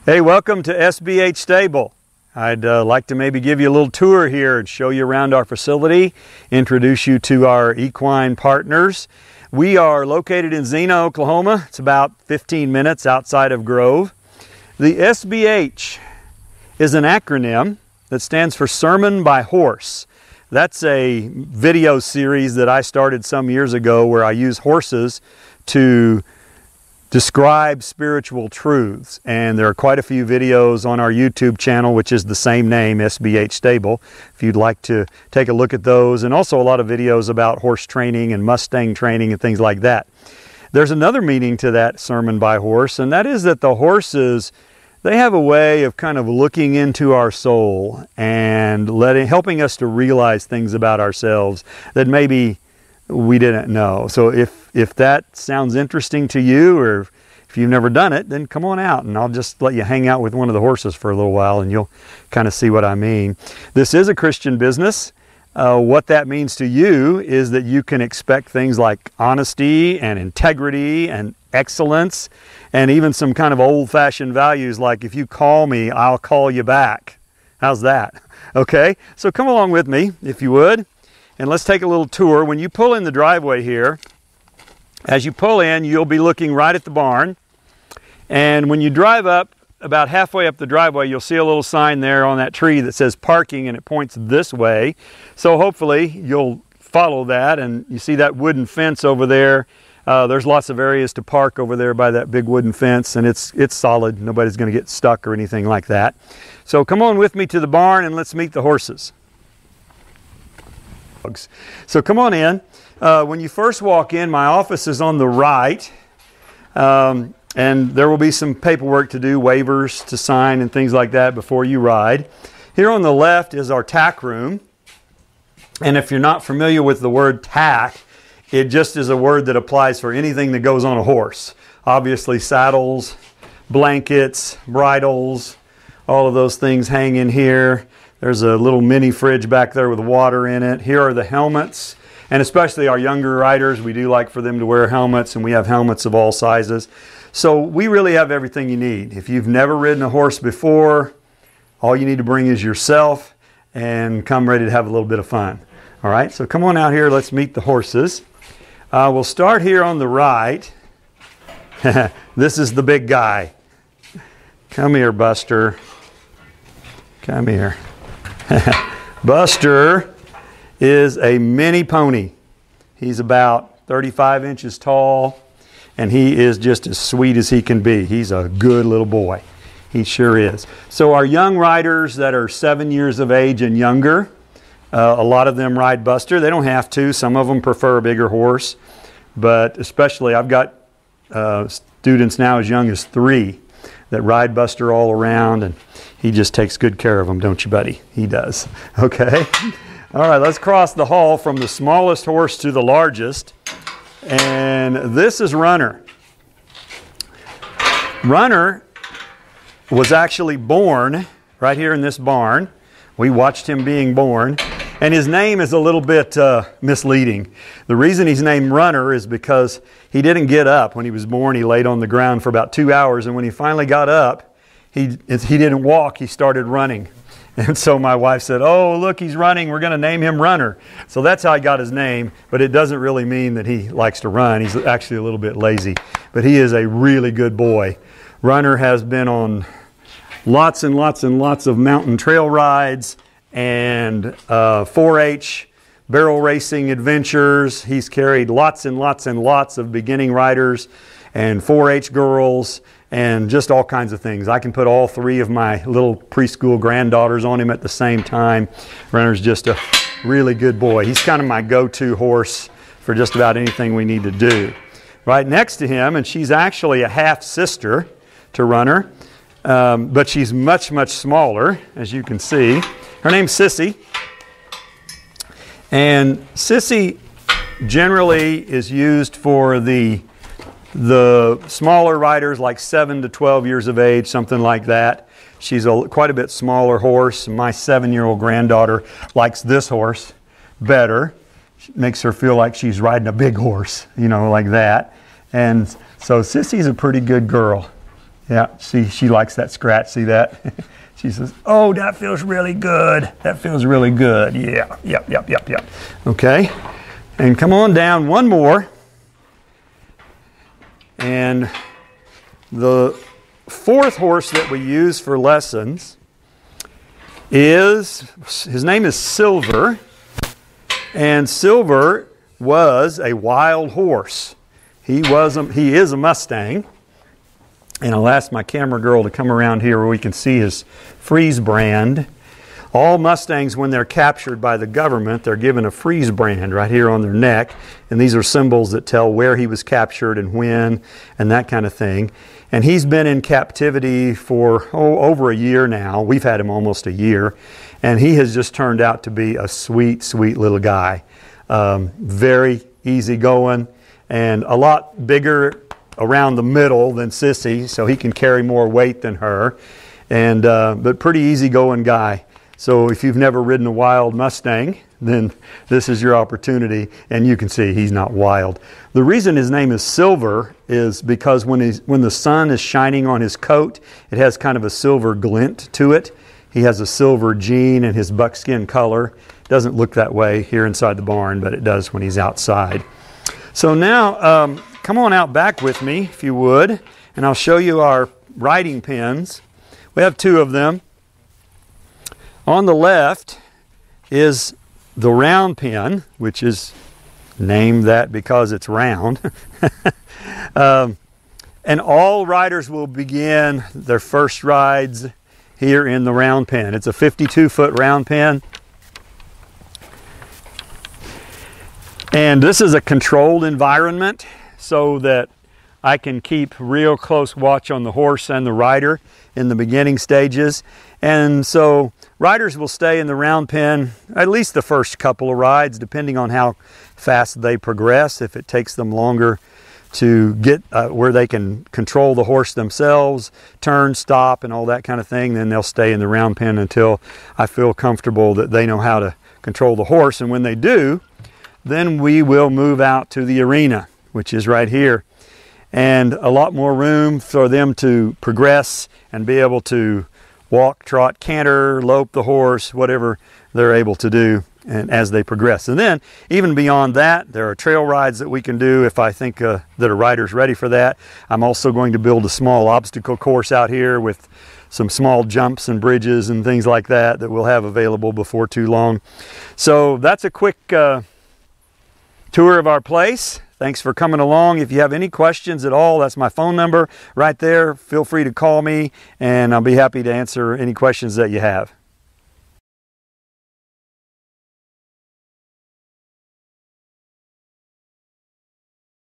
Hey, welcome to SBH Stable. I'd like to maybe give you a little tour here and show you around our facility, introduce you to our equine partners. We are located in Zena, Oklahoma. It's about 15 minutes outside of Grove. The SBH is an acronym that stands for Sermon by Horse. That's a video series that I started some years ago where I use horses to describe spiritual truths, and there are quite a few videos on our YouTube channel, which is the same name, SBH Stable, if you'd like to take a look at those, and also a lot of videos about horse training and Mustang training and things like that. There's another meaning to that sermon by horse, and that is that the horses, they have a way of kind of looking into our soul and helping us to realize things about ourselves that maybe we didn't know. So if that sounds interesting to you, or if you've never done it, then come on out and I'll just let you hang out with one of the horses for a little while and you'll kind of see what I mean. This is a Christian business. What that means to you is that you can expect things like honesty and integrity and excellence, and even some kind of old-fashioned values like, if you call me, I'll call you back. How's that? Okay, so come along with me if you would. And let's take a little tour. When you pull in the driveway here, as you pull in, you'll be looking right at the barn. And when you drive up, about halfway up the driveway, you'll see a little sign there on that tree that says parking, and it points this way. So hopefully you'll follow that, and you see that wooden fence over there. There's lots of areas to park over there by that big wooden fence, and it's solid. Nobody's going to get stuck or anything like that. So come on with me to the barn and let's meet the horses. So come on in. When you first walk in, my office is on the right, and there will be some paperwork to do, waivers to sign and things like that before you ride. Here on the left is our tack room, and if you're not familiar with the word tack, it just is a word that applies for anything that goes on a horse. Obviously saddles, blankets, bridles, all of those things hang in here. There's a little mini fridge back there with water in it. Here are the helmets, and especially our younger riders, we do like for them to wear helmets, and we have helmets of all sizes. So we really have everything you need. If you've never ridden a horse before, all you need to bring is yourself and come ready to have a little bit of fun. All right, so come on out here, let's meet the horses. We'll start here on the right. This is the big guy. Come here, Buster. Come here. Buster is a mini pony. He's about 35 inches tall, and he is just as sweet as he can be. He's a good little boy. He sure is. So our young riders that are 7 years of age and younger, a lot of them ride Buster. They don't have to. Some of them prefer a bigger horse, but especially I've got students now as young as 3 that ride Buster all around, and he just takes good care of them, don't you, buddy? He does. Okay. All right, let's cross the hall from the smallest horse to the largest. And this is Runner. Runner was actually born right here in this barn. We watched him being born. And his name is a little bit misleading. The reason he's named Runner is because he didn't get up when he was born. He laid on the ground for about 2 hours, and when he finally got up, he didn't walk, he started running. And so my wife said, oh, look, he's running, we're going to name him Runner. So that's how I got his name, but it doesn't really mean that he likes to run. He's actually a little bit lazy, but he is a really good boy. Runner has been on lots and lots and lots of mountain trail rides and 4-H barrel racing adventures. He's carried lots and lots and lots of beginning riders and 4-H girls and just all kinds of things. I can put all 3 of my little preschool granddaughters on him at the same time. Runner's just a really good boy. He's kind of my go-to horse for just about anything we need to do. Right next to him, and she's actually a half-sister to Runner, but she's much, much smaller, as you can see. Her name's Sissy. And Sissy generally is used for the smaller riders, like 7 to 12 years of age, something like that. She's quite a bit smaller horse. My 7-year-old granddaughter likes this horse better. It makes her feel like she's riding a big horse, you know, like that. And so Sissy's a pretty good girl. Yeah, she likes that scratch. See that? She says, oh, that feels really good. That feels really good. Yeah, yep. Okay, and come on down one more. And the fourth horse that we use for lessons his name is Silver. And Silver was a wild horse. He is a Mustang. And I'll ask my camera girl to come around here where we can see his freeze brand. All Mustangs, when they're captured by the government, they're given a freeze brand right here on their neck. And these are symbols that tell where he was captured and when and that kind of thing. And he's been in captivity for over a year now. We've had him almost a year. And he has just turned out to be a sweet, sweet little guy. Very easygoing and a lot bigger around the middle than Sissy, so he can carry more weight than her. And but pretty easygoing guy. So if you've never ridden a wild Mustang, then this is your opportunity. And you can see he's not wild. The reason his name is Silver is because when the sun is shining on his coat, it has kind of a silver glint to it. He has a silver jean and his buckskin color. Doesn't look that way here inside the barn, but it does when he's outside. So now, come on out back with me, if you would, and I'll show you our riding pins. We have two of them. On the left is the round pin, which is named that because it's round. And all riders will begin their first rides here in the round pen. It's a 52-foot round pen. And this is a controlled environment so that I can keep real close watch on the horse and the rider in the beginning stages. And so riders will stay in the round pen at least the first couple of rides, depending on how fast they progress. If it takes them longer to get where they can control the horse themselves, turn, stop, and all that kind of thing, then they'll stay in the round pen until I feel comfortable that they know how to control the horse. And when they do, then we will move out to the arena, which is right here. And a lot more room for them to progress and be able to walk, trot, canter, lope the horse, whatever they're able to do and as they progress. And then even beyond that, there are trail rides that we can do if I think that a rider's ready for that. I'm also going to build a small obstacle course out here with some small jumps and bridges and things like that that we'll have available before too long. So that's a quick tour of our place. Thanks for coming along. If you have any questions at all, that's my phone number right there. Feel free to call me and I'll be happy to answer any questions that you have.